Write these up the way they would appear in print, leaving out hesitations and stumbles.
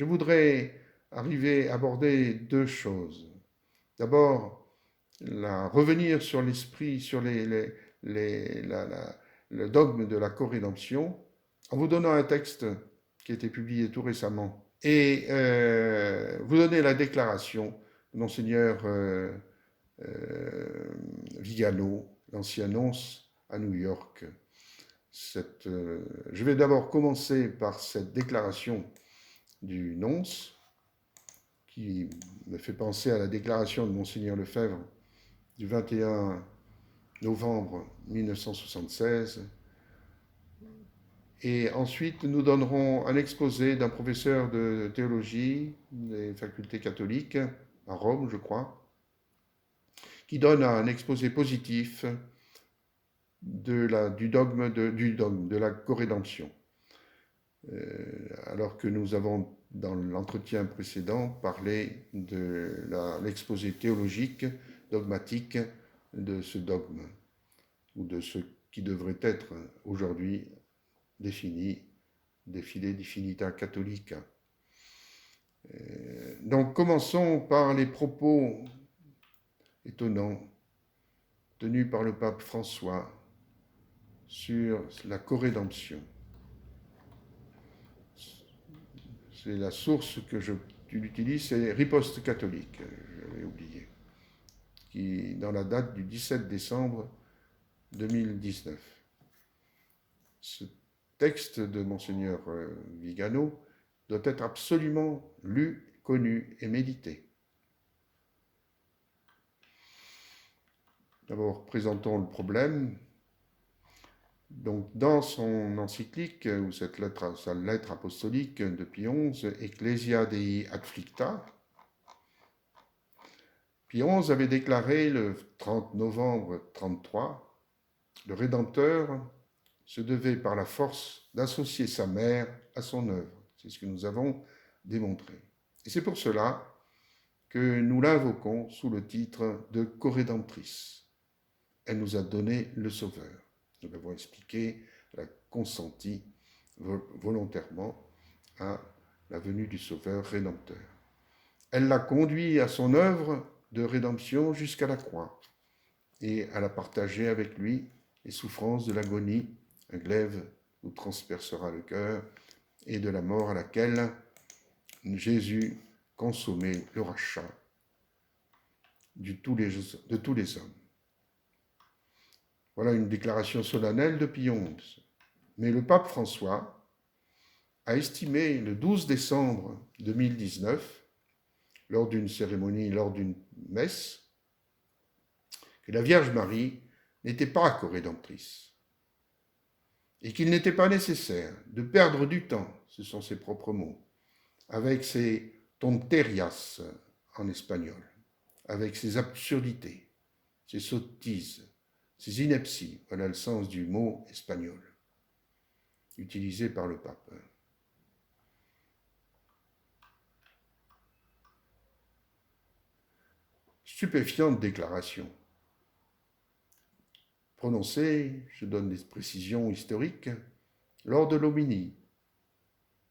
Je voudrais aborder deux choses. D'abord, revenir sur l'esprit, sur le dogme de la co-rédemption, en vous donnant un texte qui a été publié tout récemment, et vous donner la déclaration de Monseigneur Vigano, l'ancien nonce à New York. Je vais d'abord commencer par cette déclaration du nonce, qui me fait penser à la déclaration de Monseigneur Lefebvre du 21 novembre 1976. Et ensuite, nous donnerons un exposé d'un professeur de théologie des facultés catholiques, à Rome, je crois, qui donne un exposé positif du dogme de la co-rédemption. Alors que nous avons, dans l'entretien précédent, parlé de l'exposé théologique, dogmatique de ce dogme, ou de ce qui devrait être aujourd'hui défini, défilé Definita Catholica. Donc commençons par les propos étonnants tenus par le pape François sur la co-rédemption. C'est la source que j'utilise, c'est Riposte catholique, j'avais oublié, qui dans la date du 17 décembre 2019. Ce texte de Monseigneur Vigano doit être absolument lu, connu et médité. D'abord, présentons le problème. Donc, dans son encyclique, ou sa lettre apostolique de Pie XI, Ecclesia Dei Afflicta, Pie XI avait déclaré le 30 novembre 1933, le Rédempteur se devait par la force d'associer sa mère à son œuvre. C'est ce que nous avons démontré. Et c'est pour cela que nous l'invoquons sous le titre de co-rédemptrice. Elle nous a donné le Sauveur. Nous l'avons expliqué, elle a consenti volontairement à la venue du Sauveur Rédempteur. Elle l'a conduit à son œuvre de rédemption jusqu'à la croix et elle a partagé avec lui les souffrances de l'agonie, un glaive nous transpercera le cœur, et de la mort à laquelle Jésus consommait le rachat de tous les hommes. Voilà une déclaration solennelle de Pie XI. Mais le pape François a estimé le 12 décembre 2019, lors d'une cérémonie, lors d'une messe, que la Vierge Marie n'était pas co-rédemptrice et qu'il n'était pas nécessaire de perdre du temps, ce sont ses propres mots, avec ses tonterias en espagnol, avec ses absurdités, ses sottises, ses inepties, voilà le sens du mot espagnol, utilisé par le pape. Stupéfiante déclaration. Prononcée, je donne des précisions historiques, lors de l'hominie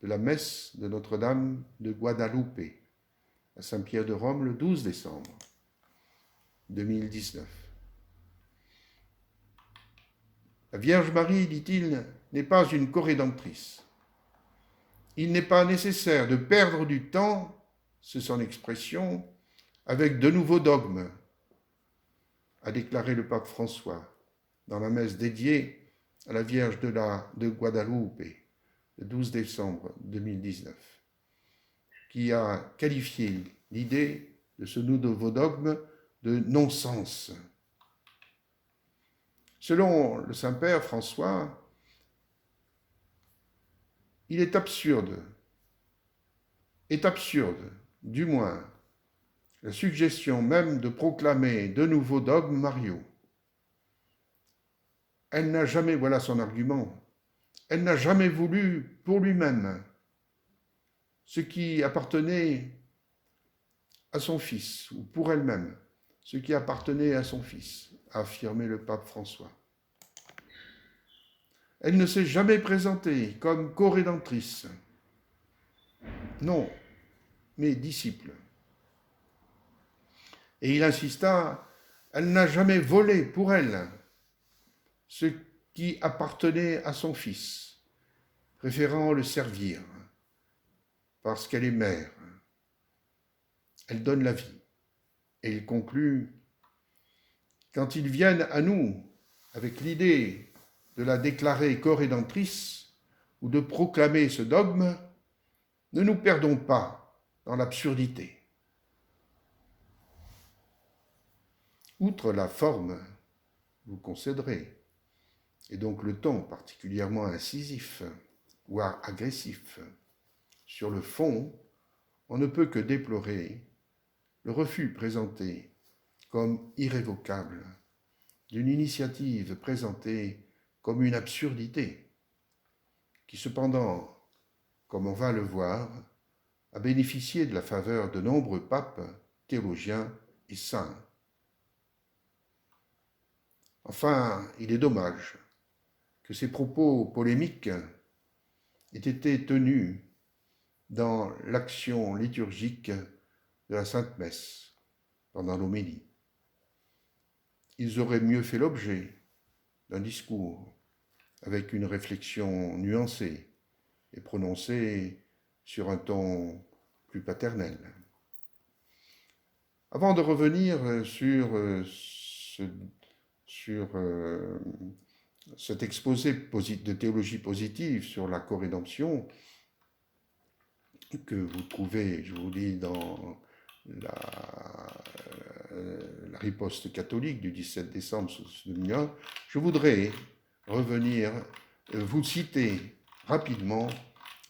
de la messe de Notre-Dame de Guadalupe à Saint-Pierre de Rome le 12 décembre 2019. La Vierge Marie, dit-il, n'est pas une co-rédemptrice. Il n'est pas nécessaire de perdre du temps, c'est son expression, avec de nouveaux dogmes, a déclaré le pape François dans la messe dédiée à la Vierge de Guadalupe, le 12 décembre 2019, qui a qualifié l'idée de ce nouveau dogme de non-sens. Selon le Saint-Père François, il est absurde, du moins, la suggestion même de proclamer de nouveaux dogmes mariaux. Elle n'a jamais, voilà son argument, elle n'a jamais voulu pour lui-même ce qui appartenait à son fils, ou pour elle-même, ce qui appartenait à son fils, a affirmé le pape François. Elle ne s'est jamais présentée comme co-rédemptrice. non, mais disciple. Et il insista, elle n'a jamais volé pour elle ce qui appartenait à son fils, préférant le servir, parce qu'elle est mère. Elle donne la vie. Et il conclut, quand ils viennent à nous avec l'idée de la déclarer co-rédemptrice ou de proclamer ce dogme, ne nous perdons pas dans l'absurdité. Outre la forme, vous concéderez, et donc le ton particulièrement incisif ou agressif, sur le fond, on ne peut que déplorer le refus présenté comme irrévocable d'une initiative présentée comme une absurdité, qui cependant, comme on va le voir, a bénéficié de la faveur de nombreux papes, théologiens et saints. Enfin, il est dommage que ces propos polémiques aient été tenus dans l'action liturgique de la Sainte Messe, pendant l'homélie. Ils auraient mieux fait l'objet d'un discours avec une réflexion nuancée et prononcée sur un ton plus paternel. Avant de revenir sur cet exposé de théologie positive sur la co-rédemption que vous trouvez, je vous lis, dans la riposte catholique du 17 décembre 2001, je voudrais revenir vous citer rapidement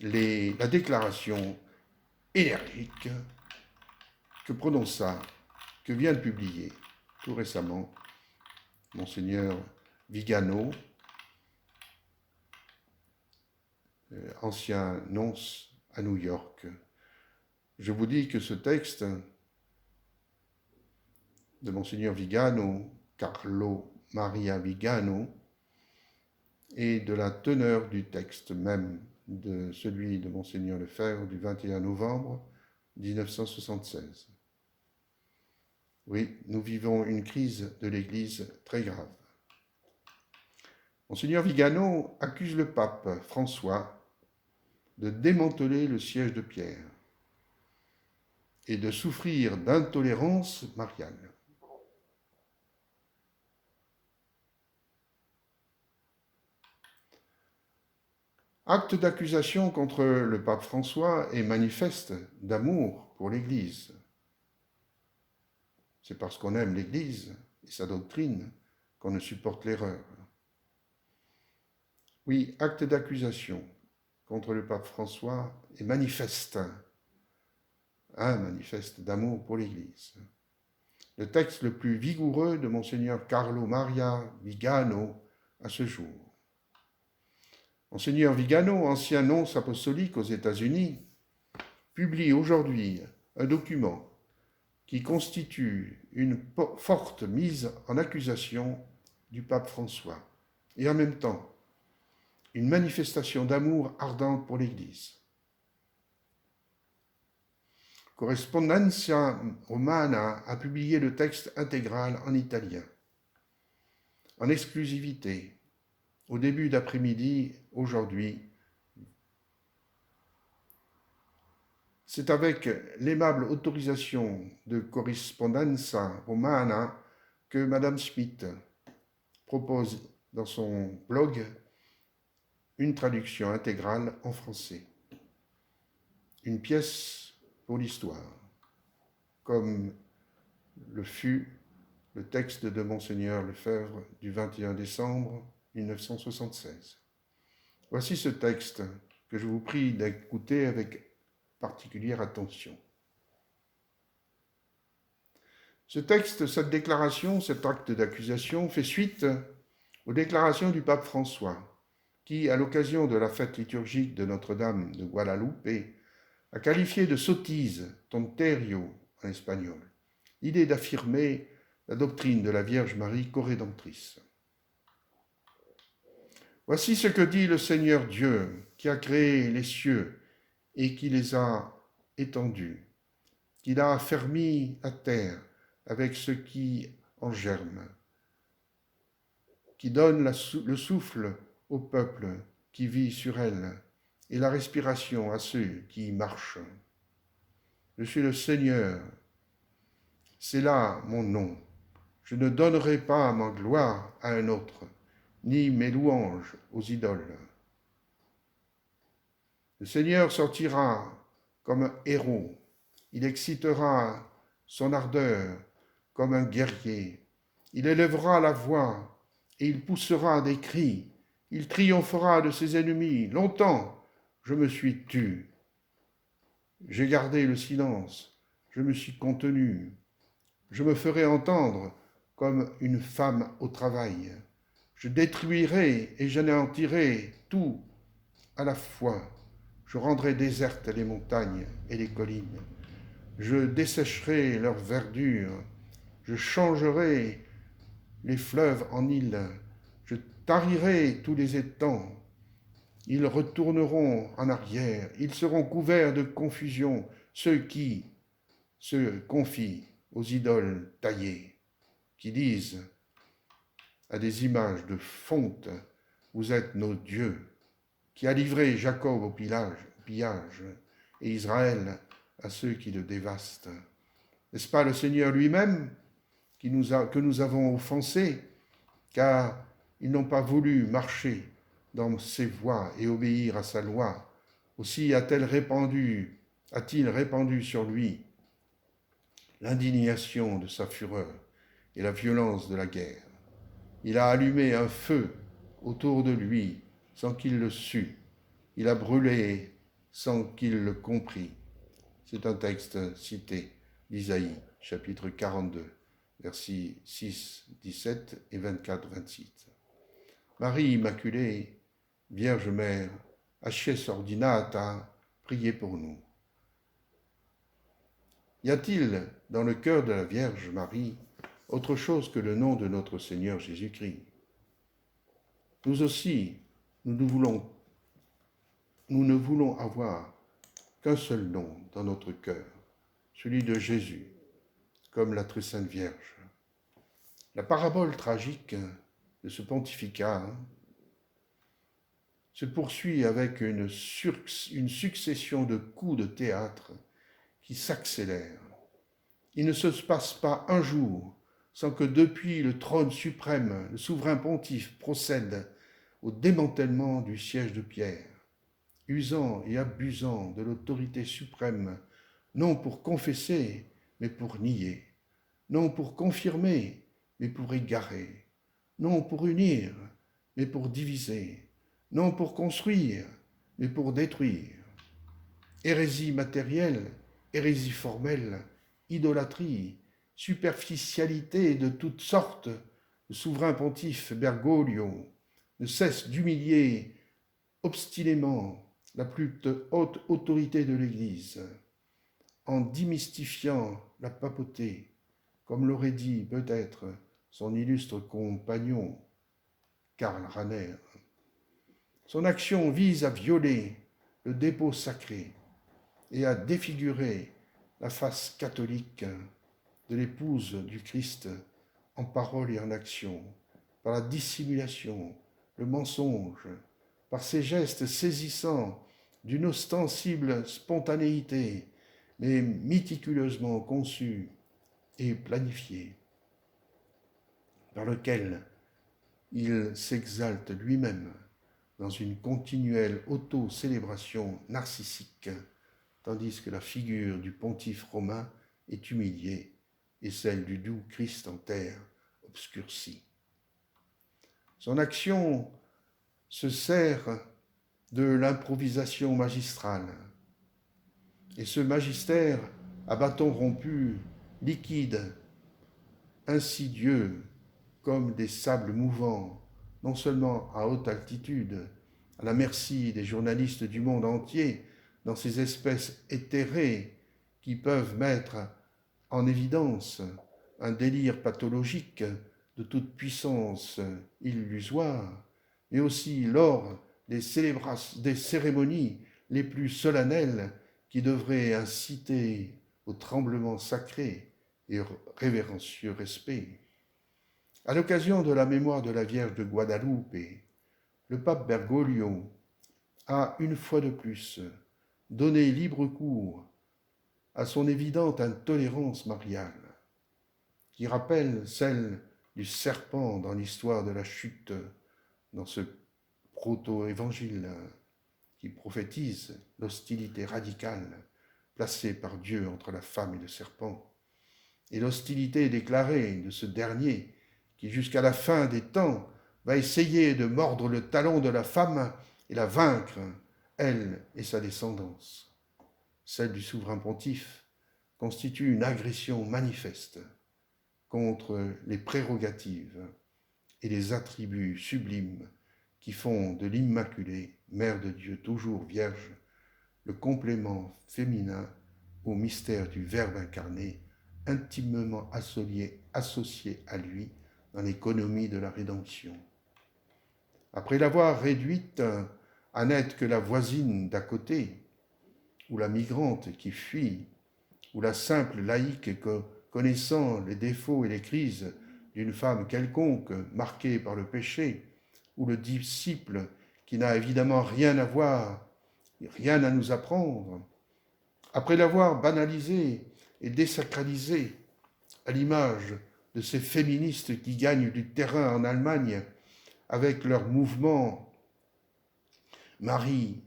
la déclaration énergique que vient de publier tout récemment Monseigneur Vigano, ancien nonce à New York. Je vous dis que ce texte de Monseigneur Vigano, Carlo Maria Vigano, est de la teneur du texte même de celui de Monseigneur Lefebvre du 21 novembre 1976. Oui, nous vivons une crise de l'Église très grave. Monseigneur Vigano accuse le pape François de démanteler le siège de Pierre et de souffrir d'intolérance mariale. Acte d'accusation contre le pape François et manifeste d'amour pour l'Église. C'est parce qu'on aime l'Église et sa doctrine qu'on ne supporte l'erreur. Oui, acte d'accusation contre le pape François et manifeste d'amour pour l'Église. Le texte le plus vigoureux de Monseigneur Carlo Maria Vigano à ce jour. Monseigneur Vigano, ancien nonce apostolique aux États-Unis, publie aujourd'hui un document qui constitue une forte mise en accusation du pape François et en même temps une manifestation d'amour ardente pour l'Église. Correspondencia Romana a publié le texte intégral en italien, en exclusivité, au début d'après-midi, aujourd'hui. C'est avec l'aimable autorisation de Correspondenza Romana que Madame Smith propose dans son blog une traduction intégrale en français. Une pièce pour l'histoire, comme le fut le texte de Monseigneur Lefebvre du 21 décembre 1976. Voici ce texte que je vous prie d'écouter avec particulière attention. Ce texte, cette déclaration, cet acte d'accusation fait suite aux déclarations du pape François, qui, à l'occasion de la fête liturgique de Notre-Dame de Guadalupe, a qualifié de sottise, tonterio en espagnol, l'idée d'affirmer la doctrine de la Vierge Marie co-rédemptrice. Voici ce que dit le Seigneur Dieu, qui a créé les cieux et qui les a étendu, qu'il a affermi à terre avec ce qui en germe, qui donne le souffle au peuple qui vit sur elle et la respiration à ceux qui y marchent. Je suis le Seigneur, c'est là mon nom. Je ne donnerai pas ma gloire à un autre, ni mes louanges aux idoles. Le Seigneur sortira comme un héros. Il excitera son ardeur comme un guerrier. Il élèvera la voix et il poussera des cris. Il triomphera de ses ennemis. Longtemps, je me suis tu. J'ai gardé le silence. Je me suis contenu. Je me ferai entendre comme une femme au travail. Je détruirai et j'anéantirai tout à la fois. Je rendrai désertes les montagnes et les collines. Je dessécherai leur verdure. Je changerai les fleuves en îles. Je tarirai tous les étangs. Ils retourneront en arrière. Ils seront couverts de confusion, ceux qui se confient aux idoles taillées, qui disent à des images de fonte, vous êtes nos dieux, qui a livré Jacob au pillage et Israël à ceux qui le dévastent. N'est-ce pas le Seigneur lui-même que nous avons offensé, car ils n'ont pas voulu marcher dans ses voies et obéir à sa loi. Aussi a-t-il répandu sur lui l'indignation de sa fureur et la violence de la guerre. Il a allumé un feu autour de lui sans qu'il le sût. Il a brûlé sans qu'il le comprît. C'est un texte cité d'Isaïe, chapitre 42, versets 6, 17 et 24, 26. Marie Immaculée, Vierge Mère, Acces Ordinata, priez pour nous. Y a-t-il dans le cœur de la Vierge Marie autre chose que le nom de notre Seigneur Jésus-Christ? Nous aussi, nous ne voulons avoir qu'un seul nom dans notre cœur, celui de Jésus, comme la très sainte Vierge. La parabole tragique de ce pontificat se poursuit avec une succession de coups de théâtre qui s'accélèrent. Il ne se passe pas un jour sans que depuis le trône suprême, le souverain pontife procède au démantèlement du siège de Pierre, usant et abusant de l'autorité suprême, non pour confesser, mais pour nier, non pour confirmer, mais pour égarer, non pour unir, mais pour diviser, non pour construire, mais pour détruire. Hérésie matérielle, hérésie formelle, idolâtrie, superficialité de toutes sortes, le souverain pontife Bergoglio ne cesse d'humilier obstinément la plus haute autorité de l'Église, en démystifiant la papauté, comme l'aurait dit peut-être son illustre compagnon Karl Rahner. Son action vise à violer le dépôt sacré et à défigurer la face catholique de l'épouse du Christ en parole et en action, par la dissimulation, le mensonge, par ses gestes saisissants d'une ostensible spontanéité, mais méticuleusement conçus et planifiés, par lequel il s'exalte lui-même dans une continuelle auto-célébration narcissique, tandis que la figure du pontife romain est humiliée et celle du doux Christ en terre obscurcie. Son action se sert de l'improvisation magistrale, et ce magistère à bâton rompu, liquide, insidieux, comme des sables mouvants, non seulement à haute altitude, à la merci des journalistes du monde entier, dans ces espèces éthérées qui peuvent mettre en évidence un délire pathologique de toute puissance illusoire, mais aussi lors des cérémonies les plus solennelles qui devrait inciter au tremblement sacré et au révérencieux respect. À l'occasion de la mémoire de la Vierge de Guadalupe, le pape Bergoglio a une fois de plus donné libre cours à son évidente intolérance mariale, qui rappelle celle du serpent dans l'histoire de la chute, dans ce proto-évangile qui prophétise l'hostilité radicale placée par Dieu entre la femme et le serpent, et l'hostilité déclarée de ce dernier qui, jusqu'à la fin des temps, va essayer de mordre le talon de la femme et la vaincre, elle et sa descendance. Celle du souverain pontife constitue une agression manifeste contre les prérogatives et les attributs sublimes qui font de l'Immaculée, Mère de Dieu toujours vierge, le complément féminin au mystère du Verbe incarné, intimement associé à lui dans l'économie de la rédemption. Après l'avoir réduite à n'être que la voisine d'à côté, ou la migrante qui fuit, ou la simple laïque connaissant les défauts et les crises d'une femme quelconque marquée par le péché, ou le disciple qui n'a évidemment rien à voir, rien à nous apprendre, après l'avoir banalisé et désacralisé, à l'image de ces féministes qui gagnent du terrain en Allemagne avec leur mouvement Marie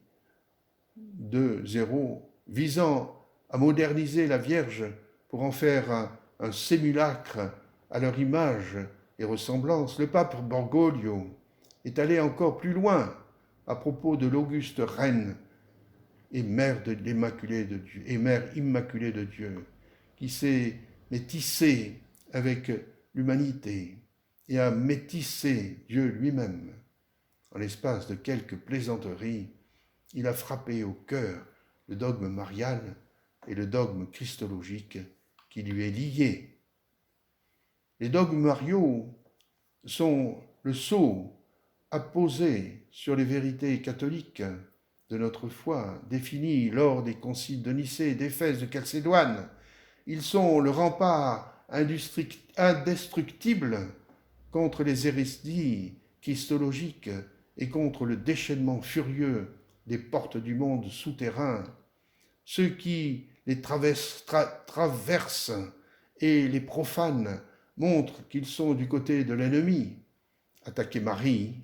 2.0, visant à moderniser la Vierge pour en faire un simulacre à leur image et ressemblance, le pape Bergoglio est allé encore plus loin à propos de l'auguste reine et mère de l'Immaculée de Dieu, et mère immaculée de Dieu, qui s'est métissée avec l'humanité et a métissé Dieu lui-même. En l'espace de quelques plaisanteries, il a frappé au cœur le dogme marial et le dogme christologique qui lui est lié. Les dogmes mariaux sont le sceau apposé sur les vérités catholiques de notre foi, définies lors des conciles de Nicée, d'Éphèse, de Chalcédoine. Ils sont le rempart indestructible contre les hérésies christologiques et contre le déchaînement furieux des portes du monde souterrain. Ceux qui les traversent et les profanent montrent qu'ils sont du côté de l'ennemi. Attaquer Marie,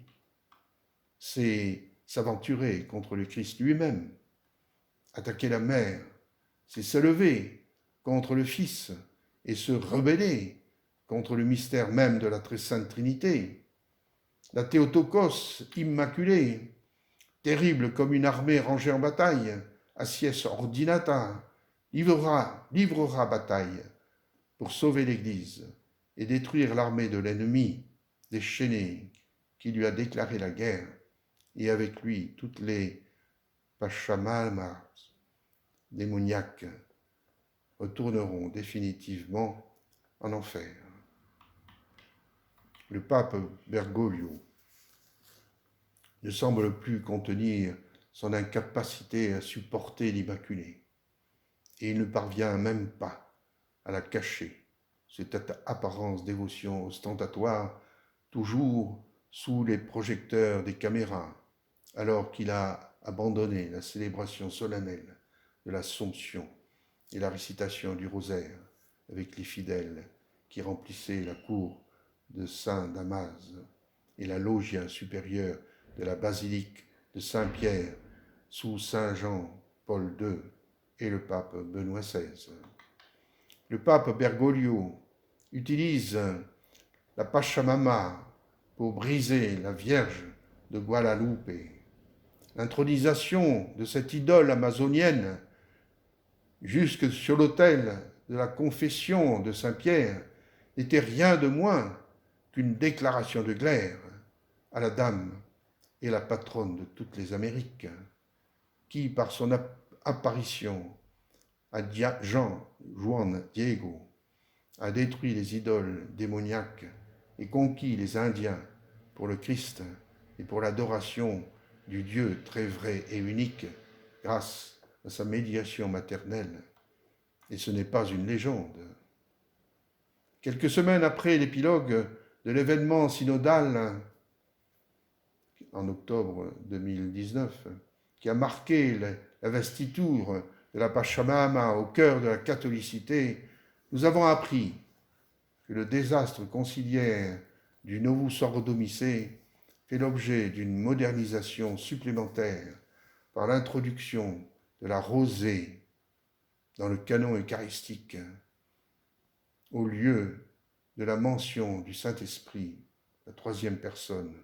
c'est s'aventurer contre le Christ lui-même. Attaquer la mère, c'est se lever contre le Fils et se rebeller contre le mystère même de la très sainte Trinité. La Théotokos immaculée, terrible comme une armée rangée en bataille, Acies ordinata, livrera bataille pour sauver l'Église et détruire l'armée de l'ennemi déchaîné qui lui a déclaré la guerre, et avec lui toutes les pachamamas démoniaques retourneront définitivement en enfer. Le pape Bergoglio ne semble plus contenir son incapacité à supporter l'Immaculée, et il ne parvient même pas à la cacher, cette apparence dévotion ostentatoire, toujours sous les projecteurs des caméras, alors qu'il a abandonné la célébration solennelle de l'Assomption et la récitation du rosaire avec les fidèles qui remplissaient la cour de Saint-Damas et la loggia supérieure de la basilique de Saint-Pierre sous Saint Jean-Paul II et le pape Benoît XVI. Le pape Bergoglio utilise la Pachamama pour briser la Vierge de Guadalupe. L'intronisation de cette idole amazonienne jusque sur l'autel de la confession de Saint-Pierre n'était rien de moins qu'une déclaration de guerre à la dame et la patronne de toutes les Amériques, qui, par son apparition à Juan Diego, a détruit les idoles démoniaques et conquis les Indiens pour le Christ et pour l'adoration du Dieu très vrai et unique grâce à sa médiation maternelle. Et ce n'est pas une légende. Quelques semaines après l'épilogue de l'événement synodal en octobre 2019, qui a marqué l'investiture de la Pachamama au cœur de la catholicité, nous avons appris que le désastre conciliaire du Novus Ordo Missae fait l'objet d'une modernisation supplémentaire par l'introduction de la rosée dans le canon eucharistique, au lieu de la mention du Saint-Esprit, la troisième personne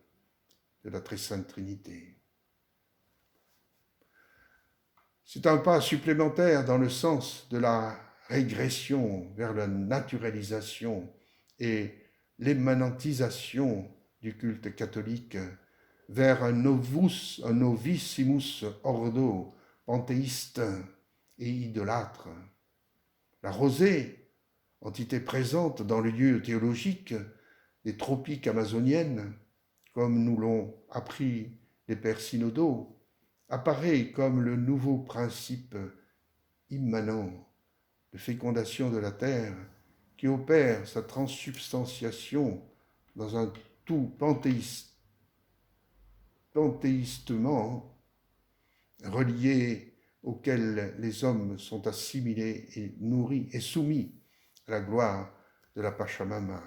de la Très Sainte Trinité. C'est un pas supplémentaire dans le sens de la régression vers la naturalisation et l'immanentisation du culte catholique, vers un novissimus ordo panthéiste et idolâtre. La rosée, entité présente dans le lieu théologique des tropiques amazoniennes, comme nous l'ont appris les pères synodaux, apparaît comme le nouveau principe immanent de fécondation de la terre qui opère sa transsubstantiation dans un tout panthéistement relié auquel les hommes sont assimilés et nourris et soumis à la gloire de la Pachamama.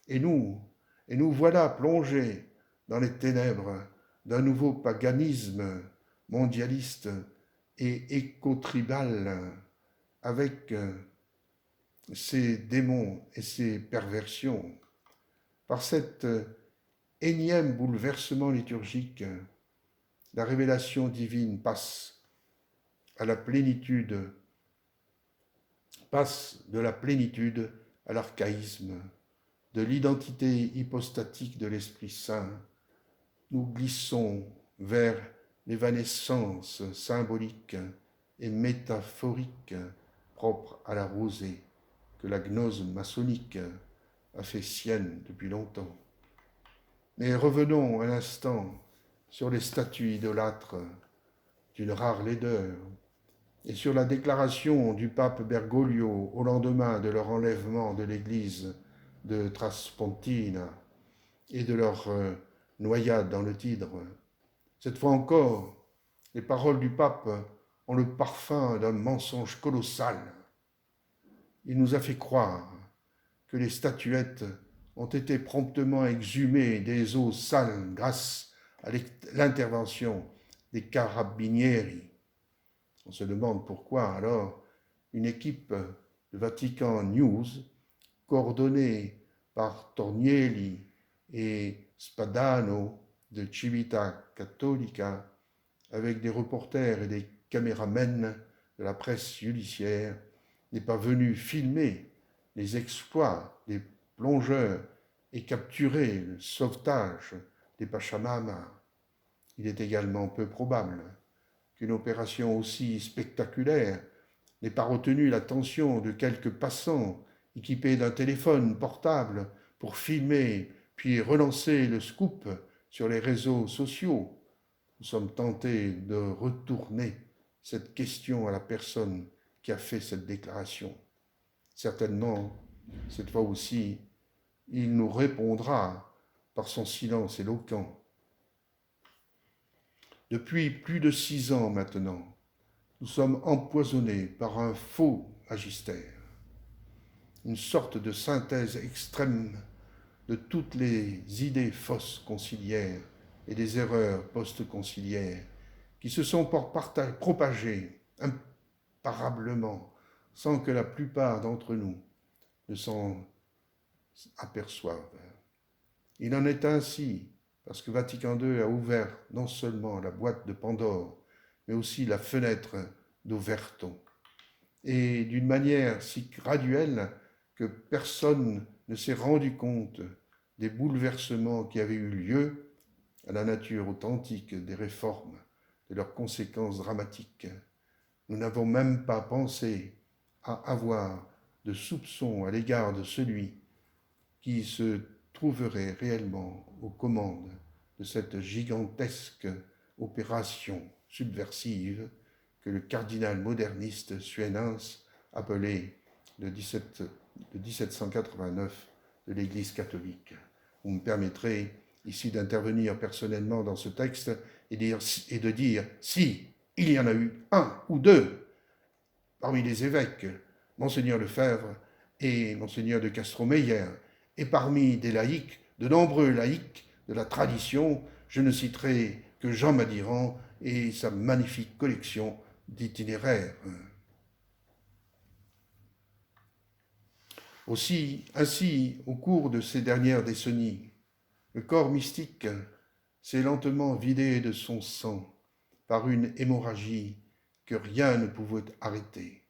Et nous voilà plongés dans les ténèbres d'un nouveau paganisme mondialiste et éco-tribal avec ses démons et ses perversions. Par cet énième bouleversement liturgique, la révélation divine passe de la plénitude à l'archaïsme, de l'identité hypostatique de l'Esprit Saint. Nous glissons vers l'évanescence symbolique et métaphorique propre à la rosée que la gnose maçonnique a fait sienne depuis longtemps. Mais revenons un instant sur les statues idolâtres d'une rare laideur et sur la déclaration du pape Bergoglio au lendemain de leur enlèvement de l'église de Traspontina et de leur noyade dans le Tidre. Cette fois encore, les paroles du pape ont le parfum d'un mensonge colossal. Il nous a fait croire que les statuettes ont été promptement exhumées des eaux sales grâce à l'intervention des carabinieri. On se demande pourquoi alors une équipe de Vatican News, coordonnée par Tornielli et Spadano de Civita Cattolica, avec des reporters et des caméramens de la presse judiciaire, n'est pas venu filmer les exploits des plongeurs et capturer le sauvetage des Pachamama. Il est également peu probable qu'une opération aussi spectaculaire n'ait pas retenu l'attention de quelques passants équipés d'un téléphone portable pour filmer puis relancer le scoop sur les réseaux sociaux. Nous sommes tentés de retourner cette question à la personne qui a fait cette déclaration. Certainement, cette fois aussi, il nous répondra par son silence éloquent. Depuis plus de 6 ans maintenant, nous sommes empoisonnés par un faux magistère, une sorte de synthèse extrême de toutes les idées fausses conciliaires et des erreurs post-conciliaires qui se sont propagées imparablement sans que la plupart d'entre nous ne s'en aperçoivent. Il en est ainsi parce que Vatican II a ouvert non seulement la boîte de Pandore, mais aussi la fenêtre d'Overton, et d'une manière si graduelle que personne ne s'est rendu compte des bouleversements qui avaient eu lieu à la nature authentique des réformes, de leurs conséquences dramatiques. Nous n'avons même pas pensé à avoir de soupçons à l'égard de celui qui se trouverait réellement aux commandes de cette gigantesque opération subversive que le cardinal moderniste Suenens appelait de 1789 de l'Église catholique. Vous me permettrez ici d'intervenir personnellement dans ce texte et de dire si il y en a eu un ou deux parmi les évêques, Monseigneur Lefebvre et Monseigneur de Castro-Meyer, et parmi des laïcs, de nombreux laïcs de la tradition, je ne citerai que Jean Madiran et sa magnifique collection d'itinéraires. Ainsi, au cours de ces dernières décennies, le corps mystique s'est lentement vidé de son sang par une hémorragie que rien ne pouvait arrêter.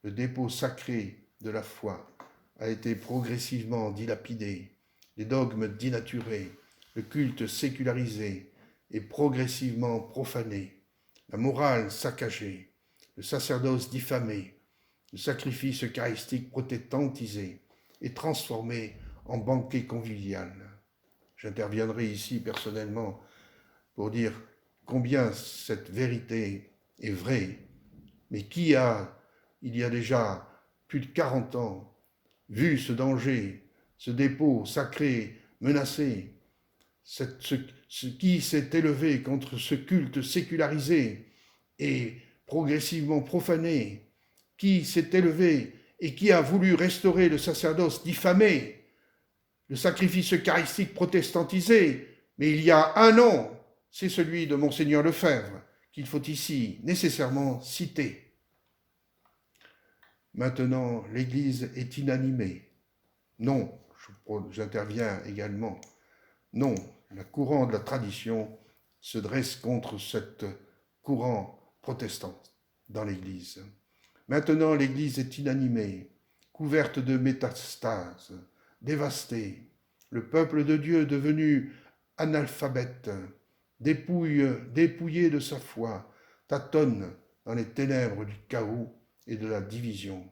Le dépôt sacré de la foi a été progressivement dilapidé, les dogmes dénaturés, le culte sécularisé et progressivement profané, la morale saccagée, le sacerdoce diffamé, le sacrifice eucharistique protestantisé et transformé en banquet convivial. J'interviendrai ici personnellement pour dire combien cette vérité est vraie, mais qui a, il y a déjà plus de 40 ans, vu ce danger, ce dépôt sacré menacé, qui s'est élevé contre ce culte sécularisé et progressivement profané, qui s'est élevé et qui a voulu restaurer le sacerdoce diffamé, le sacrifice eucharistique protestantisé, mais il y a un nom, c'est celui de Monseigneur Lefebvre, qu'il faut ici nécessairement citer. Maintenant, l'Église est inanimée. Non, j'interviens également. Non, le courant de la tradition se dresse contre ce courant protestant dans l'Église. Maintenant, l'Église est inanimée, couverte de métastases, dévastée. Le peuple de Dieu devenu analphabète, dépouillé de sa foi, tâtonne dans les ténèbres du chaos et de la division.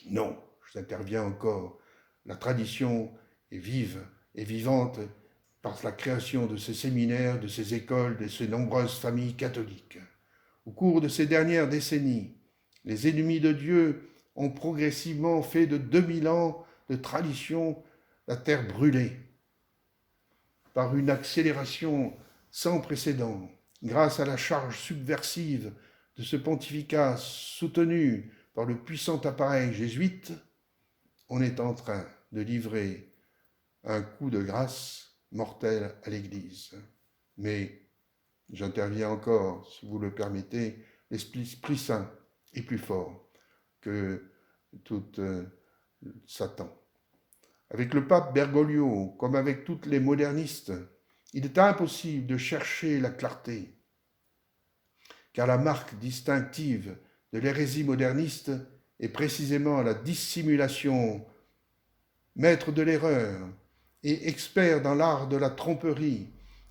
Non, j'interviens encore, la tradition est vive et vivante par la création de ces séminaires, de ces écoles, de ces nombreuses familles catholiques. Au cours de ces dernières décennies, les ennemis de Dieu ont progressivement fait de 2000 ans de tradition la terre brûlée. Par une accélération sans précédent, grâce à la charge subversive de ce pontificat soutenu par le puissant appareil jésuite, on est en train de livrer un coup de grâce mortel à l'Église. Mais j'interviens encore, si vous le permettez, l'Esprit Saint est plus fort que tout Satan. Avec le pape Bergoglio, comme avec tous les modernistes, il est impossible de chercher la clarté, car la marque distinctive de l'hérésie moderniste est précisément la dissimulation. Maître de l'erreur et expert dans l'art de la tromperie,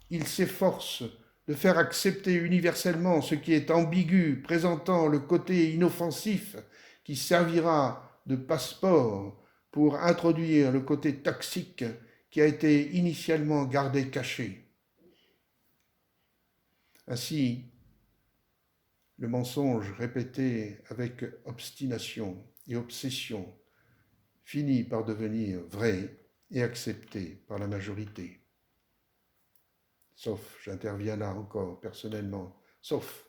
il s'efforce de faire accepter universellement ce qui est ambigu, présentant le côté inoffensif qui servira de passeport pour introduire le côté toxique qui a été initialement gardé caché. Ainsi, le mensonge répété avec obstination et obsession finit par devenir vrai et accepté par la majorité. Sauf, j'interviens là encore personnellement, sauf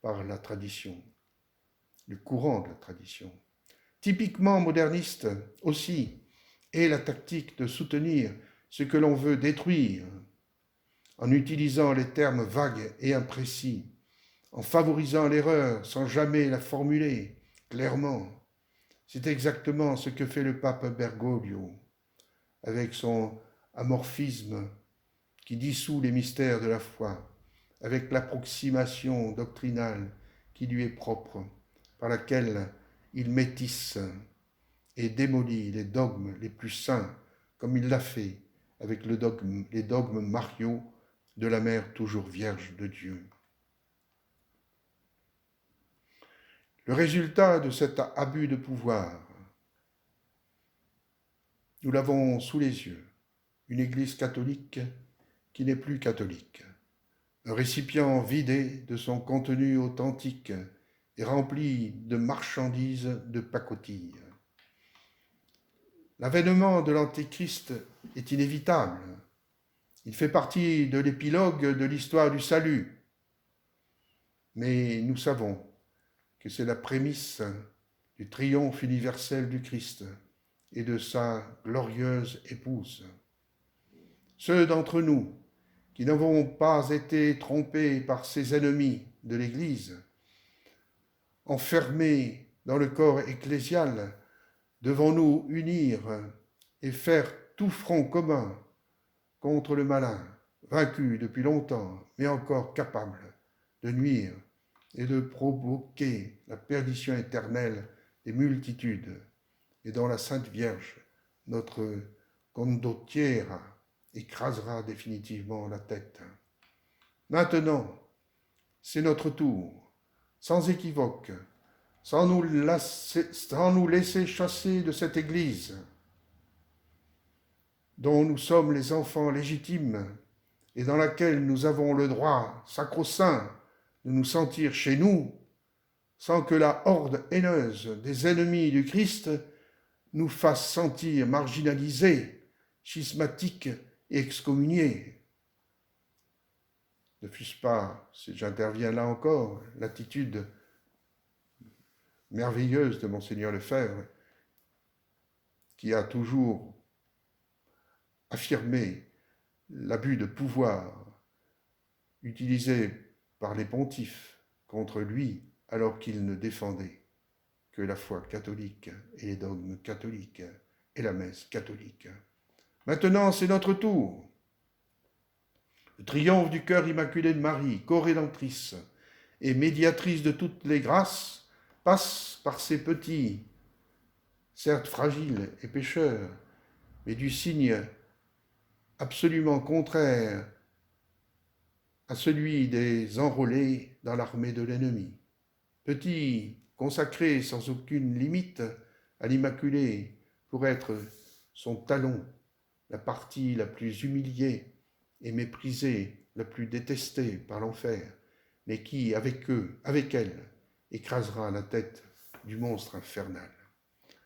par la tradition, le courant de la tradition. Typiquement moderniste aussi est la tactique de soutenir ce que l'on veut détruire, en utilisant les termes vagues et imprécis, en favorisant l'erreur sans jamais la formuler clairement. C'est exactement ce que fait le pape Bergoglio, avec son amorphisme qui dissout les mystères de la foi, avec l'approximation doctrinale qui lui est propre, par laquelle il métisse et démolit les dogmes les plus saints, comme il l'a fait avec les dogmes mariaux de la Mère toujours Vierge de Dieu. Le résultat de cet abus de pouvoir, nous l'avons sous les yeux, une Église catholique qui n'est plus catholique, un récipient vidé de son contenu authentique et rempli de marchandises de pacotille. L'avènement de l'Antéchrist est inévitable. Il fait partie de l'épilogue de l'histoire du salut. Mais nous savons que c'est la prémisse du triomphe universel du Christ et de sa glorieuse épouse. Ceux d'entre nous qui n'avons pas été trompés par ses ennemis de l'Église, enfermés dans le corps ecclésial, devons nous unir et faire tout front commun contre le malin, vaincu depuis longtemps, mais encore capable de nuire et de provoquer la perdition éternelle des multitudes, et dont la Sainte Vierge, notre condottiera, écrasera définitivement la tête. Maintenant, c'est notre tour, sans équivoque, sans nous laisser chasser de cette Église, dont nous sommes les enfants légitimes et dans laquelle nous avons le droit sacro-saint de nous sentir chez nous, sans que la horde haineuse des ennemis du Christ nous fasse sentir marginalisés, schismatiques et excommuniés. Ne fût-ce pas, si j'interviens là encore, l'attitude merveilleuse de Monseigneur Lefebvre, qui a toujours affirmé l'abus de pouvoir utilisé par les pontifes contre lui alors qu'il ne défendait que la foi catholique et les dogmes catholiques et la messe catholique. Maintenant, c'est notre tour. Le triomphe du cœur immaculé de Marie, co-rédemptrice et médiatrice de toutes les grâces, passe par ces petits, certes fragiles et pécheurs, mais du signe absolument contraire à celui des enrôlés dans l'armée de l'ennemi. Petits, consacrés sans aucune limite à l'Immaculée pour être son talon, la partie la plus humiliée et méprisée, la plus détestée par l'enfer, mais qui, avec eux, avec elle, écrasera la tête du monstre infernal.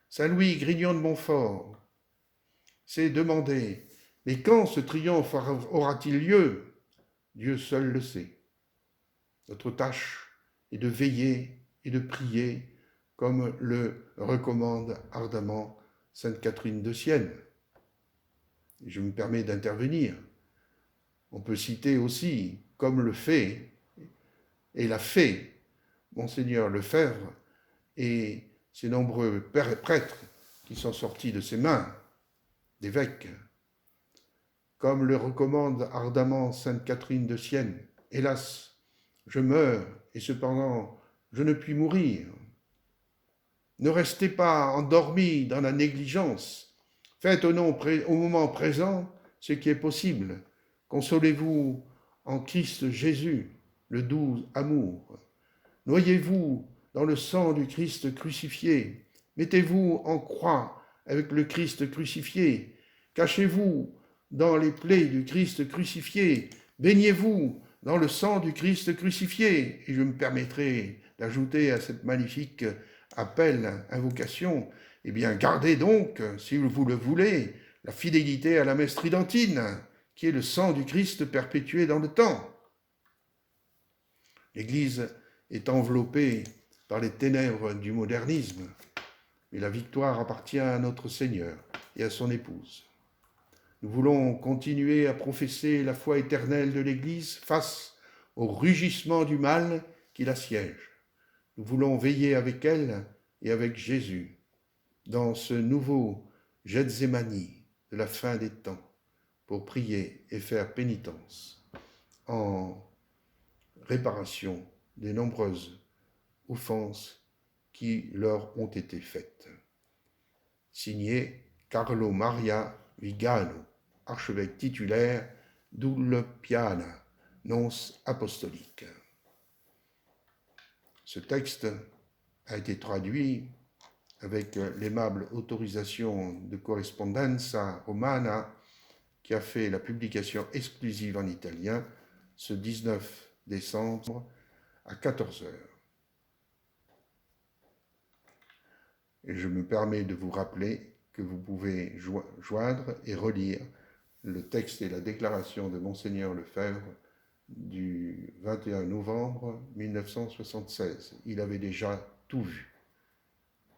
Saint Louis Grignon de Montfort s'est demandé, mais quand ce triomphe aura-t-il lieu? Dieu seul le sait. Notre tâche est de veiller et de prier, comme le recommande ardemment Sainte Catherine de Sienne. Et je me permets d'intervenir. On peut citer aussi, comme le fait et l'a fait Monseigneur Lefebvre et ces nombreux prêtres qui sont sortis de ses mains, d'évêques, comme le recommande ardemment Sainte Catherine de Sienne. Hélas, je meurs et cependant je ne puis mourir. Ne restez pas endormis dans la négligence. Faites au moment présent ce qui est possible. Consolez-vous en Christ Jésus, le doux amour. Noyez-vous dans le sang du Christ crucifié. Mettez-vous en croix avec le Christ crucifié. Cachez-vous dans les plaies du Christ crucifié. Baignez-vous dans le sang du Christ crucifié. Et je me permettrai d'ajouter à cette magnifique appel, invocation, eh bien, gardez donc, si vous le voulez, la fidélité à la messe tridentine, qui est le sang du Christ perpétué dans le temps. L'Église est enveloppée par les ténèbres du modernisme, mais la victoire appartient à notre Seigneur et à son épouse. Nous voulons continuer à professer la foi éternelle de l'Église face au rugissement du mal qui l'assiège. Nous voulons veiller avec elle et avec Jésus dans ce nouveau Gethsémani de la fin des temps pour prier et faire pénitence en réparation des nombreuses offenses qui leur ont été faites. Signé Carlo Maria Vigano, archevêque titulaire d'Ulpiana, nonce apostolique. Ce texte a été traduit avec l'aimable autorisation de Correspondenza Romana qui a fait la publication exclusive en italien ce 19 décembre à 14 heures. Et je me permets de vous rappeler que vous pouvez joindre et relire le texte et la déclaration de Monseigneur Lefebvre du 21 novembre 1976. Il avait déjà tout vu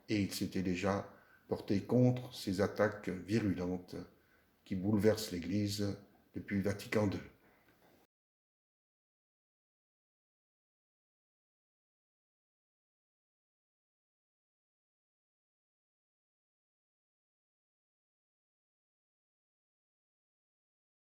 et il s'était déjà porté contre ces attaques virulentes qui bouleversent l'Église depuis Vatican II.